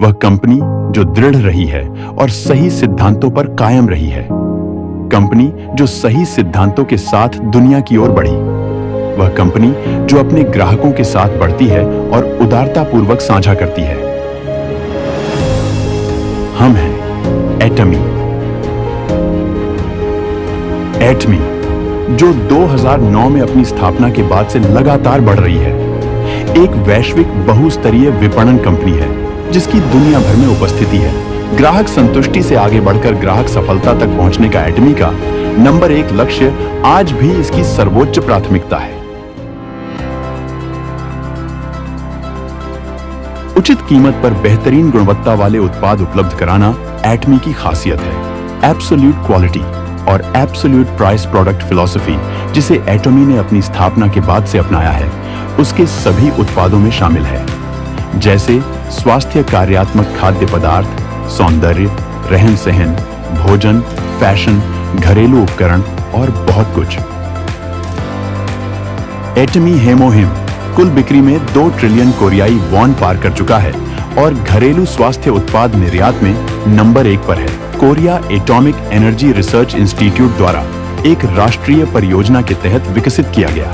वह कंपनी जो दृढ़ रही है और सही सिद्धांतों पर कायम रही है। कंपनी जो सही सिद्धांतों के साथ दुनिया की ओर बढ़ी। वह कंपनी जो अपने ग्राहकों के साथ बढ़ती है और उदारतापूर्वक साझा करती है। हम हैं एटमी। एटमी जो 2009 में अपनी स्थापना के बाद से लगातार बढ़ रही है, एक वैश्विक बहुस्तरीय विपणन कंपनी है जिसकी दुनिया भर में उपस्थिति है। ग्राहक संतुष्टि से आगे बढ़कर ग्राहक सफलता तक पहुंचने का एटमी का नंबर 1 लक्ष्य आज भी इसकी सर्वोच्च प्राथमिकता है। उचित कीमत पर बेहतरीन गुणवत्ता वाले उत्पाद उपलब्ध कराना एटमी की खासियत है। एब्सोल्यूट क्वालिटी और एब्सोल्यूट प्राइस प्रोडक्ट फिलॉसफी जिसे एटमी ने अपनी स्थापना के बाद से अपनाया है, उसके सभी उत्पादों में शामिल है, जैसे स्वास्थ्य कार्यात्मक खाद्य पदार्थ, सौंदर्य, रहन सहन, भोजन, फैशन, घरेलू उपकरण और बहुत कुछ। एटमी हेमोहिम कुल बिक्री में 2 ट्रिलियन कोरियाई वॉन पार कर चुका है और घरेलू स्वास्थ्य उत्पाद निर्यात में नंबर 1 पर है। Korea atomic energy research institute द्वारा एक राष्ट्रीय परियोजना के तहत विकसित किया गया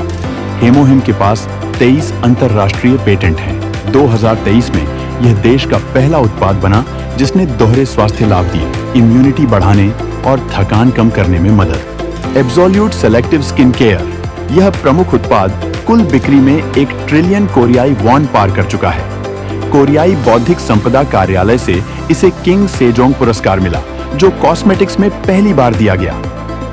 हेमोहिम के पास 23 अंतरराष्ट्रीय पेटेंट हैं। 2023 में यह देश का पहला उत्पाद बना जिसने दोहरे स्वास्थ्य लाभ दिए, इम्यूनिटी बढ़ाने और थकान कम करने में मदद। एब्सोल्यूट सेलेक्टिव स्किन केयर यह प्रमुख उत्पाद कुल बिक्री में 1 ट्रिलियन कोरियाई वॉन पार कर चुका है। कोरियाई बौद्धिक संपदा कार्यालय से इसे किंग सेजोंग पुरस्कार मिला, जो कॉस्मेटिक्स में पहली बार दिया गया।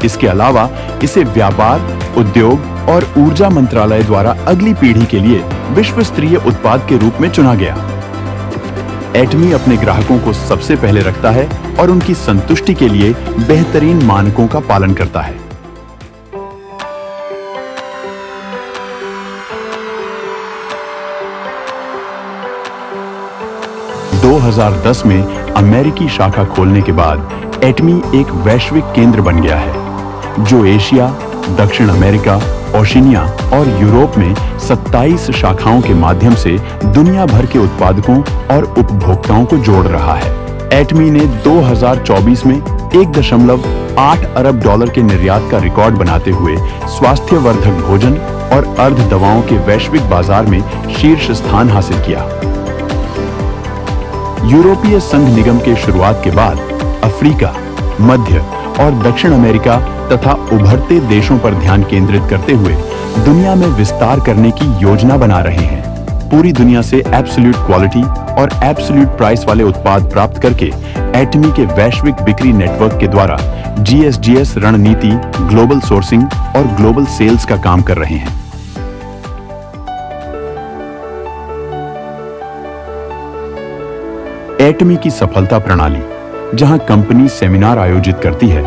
इसके अलावा इसे व्यापार, उद्योग और ऊर्जा मंत्रालय द्वारा अगली पीढ़ी के लिए विश्व स्तरीय उत्पाद के रूप में चुना गया। एटमी अपने ग्राहकों को सबसे पहले रखता है और उनकी संतुष्टि के लिए बेहतरीन मानकों का पालन करता है। दो 2010 में अमेरिकी शाखा खोलने के बाद एटमी एक वैश्विक केंद्र बन गया है, जो एशिया, दक्षिण अमेरिका, ओशिनिया और यूरोप में 27 शाखाओं के माध्यम से दुनिया भर के उत्पादकों और उपभोक्ताओं को जोड़ रहा है। एटमी ने 2024 में 1.8 अरब डॉलर के निर्यात का रिकॉर्ड बनाते हुए स्वास्थ्यवर्धक भोजन और अर्ध दवाओं के वैश्विक बाजार में शीर्ष स्थान हासिल किया। यूरोपीय संघ निगम के शुरुआत के बाद अफ्रीका, मध्य और दक्षिण अमेरिका तथा उभरते देशों पर ध्यान केंद्रित करते हुए दुनिया में विस्तार करने की योजना बना रहे हैं। पूरी दुनिया से एब्सोल्यूट क्वालिटी और एब्सोल्यूट प्राइस वाले उत्पाद प्राप्त करके एटमी के वैश्विक बिक्री नेटवर्क के द्वारा GSGS रणनीति, ग्लोबल सोर्सिंग और ग्लोबल सेल्स का काम कर रहे हैं। एटमी की सफलता प्रणाली, जहां कंपनी सेमिनार आयोजित करती है,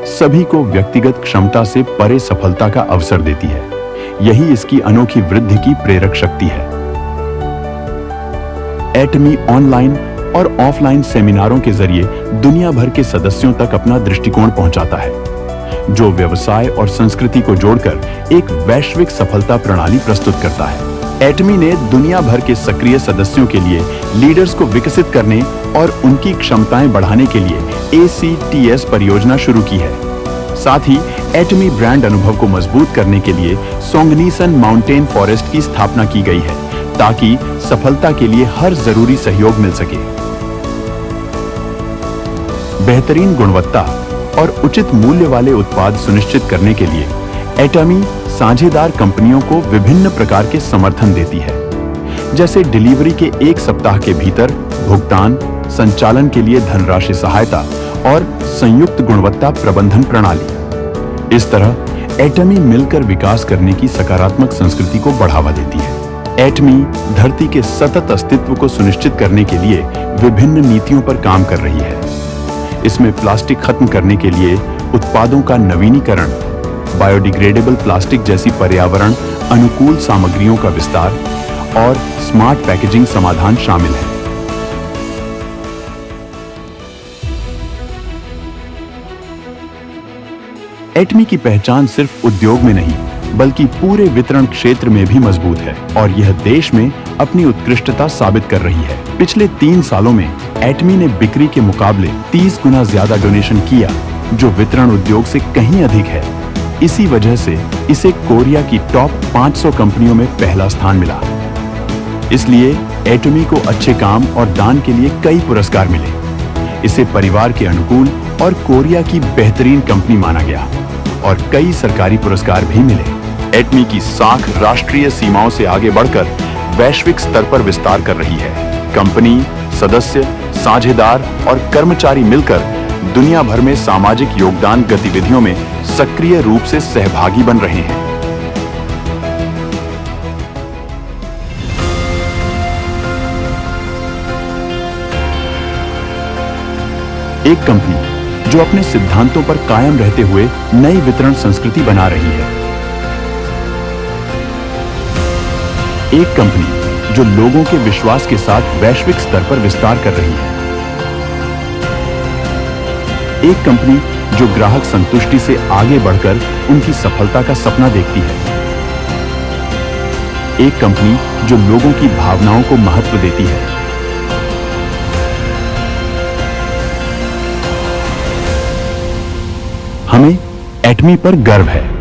सभी को व्यक्तिगत क्षमता से परे सफलता का अवसर देती है। यही इसकी अनोखी वृद्धि की प्रेरक शक्ति है। एटमी ऑनलाइन और ऑफलाइन सेमिनारों के जरिए दुनिया भर के सदस्यों तक अपना दृष्टिकोण पहुंचाता है, जो व्यवसाय और संस्कृति को जोड़कर एक वैश्विक सफलता प्रणाली प्रस्तुत करता है। एटमी ने दुनिया भर के सक्रिय सदस्यों के लिए लीडर्स को विकसित करने और उनकी क्षमताएं बढ़ाने के लिए ACTS परियोजना शुरू की है। साथ ही एटमी ब्रांड अनुभव को मजबूत करने के लिए सोंगनीसन माउंटेन फॉरेस्ट की स्थापना की गई है, ताकि सफलता के लिए हर जरूरी सहयोग मिल सके। बेहतरीन गुणवत्ता और उचित मूल्य वाले उत्पाद सुनिश्चित करने के लिए एटमी साझेदार कंपनियों को विभिन्न प्रकार के समर्थन देती है, जैसे डिलीवरी के 1 सप्ताह के भीतर भुगतान, संचालन के लिए धनराशि सहायता और संयुक्त गुणवत्ता प्रबंधन प्रणाली। इस तरह एटमी मिलकर विकास करने की सकारात्मक संस्कृति को बढ़ावा देती है। एटमी धरती के सतत अस्तित्व को सुनिश्चित करने के लिए विभिन्न नीतियों पर काम कर रही है। इसमें प्लास्टिक खत्म करने के लिए उत्पादों का नवीनीकरण, बायोडिग्रेडेबल प्लास्टिक जैसी पर्यावरण अनुकूल सामग्रियों का विस्तार और स्मार्ट पैकेजिंग समाधान शामिल है। एटमी की पहचान सिर्फ उद्योग में नहीं बल्कि पूरे वितरण क्षेत्र में भी मजबूत है और यह देश में अपनी उत्कृष्टता साबित कर रही है। पिछले 3 सालों में एटमी ने बिक्री के मुकाबले 30 गुना ज्यादा डोनेशन किया, जो वितरण उद्योग से कहीं अधिक है। इसी वजह से इसे कोरिया की टॉप 500 कंपनियों में पहला स्थान मिला। इसलिए एटमी को अच्छे काम और दान के लिए कई पुरस्कार मिले। इसे परिवार के अनुकूल और कोरिया की बेहतरीन कंपनी माना गया और कई सरकारी पुरस्कार भी मिले। एटमी की साख राष्ट्रीय सीमाओं से आगे बढ़कर वैश्विक स्तर पर विस्तार कर रही है। कंपनी, सदस्य, साझेदार और कर्मचारी मिलकर दुनिया भर में सामाजिक योगदान गतिविधियों में सक्रिय रूप से सहभागी बन रहे हैं। एक कंपनी जो अपने सिद्धांतों पर कायम रहते हुए नई वितरण संस्कृति बना रही है। एक कंपनी जो लोगों के विश्वास के साथ वैश्विक स्तर पर विस्तार कर रही है। एक कंपनी जो ग्राहक संतुष्टि से आगे बढ़कर उनकी सफलता का सपना देखती है। एक कंपनी जो लोगों की भावनाओं को महत्व देती है। हमें एटमी पर गर्व है।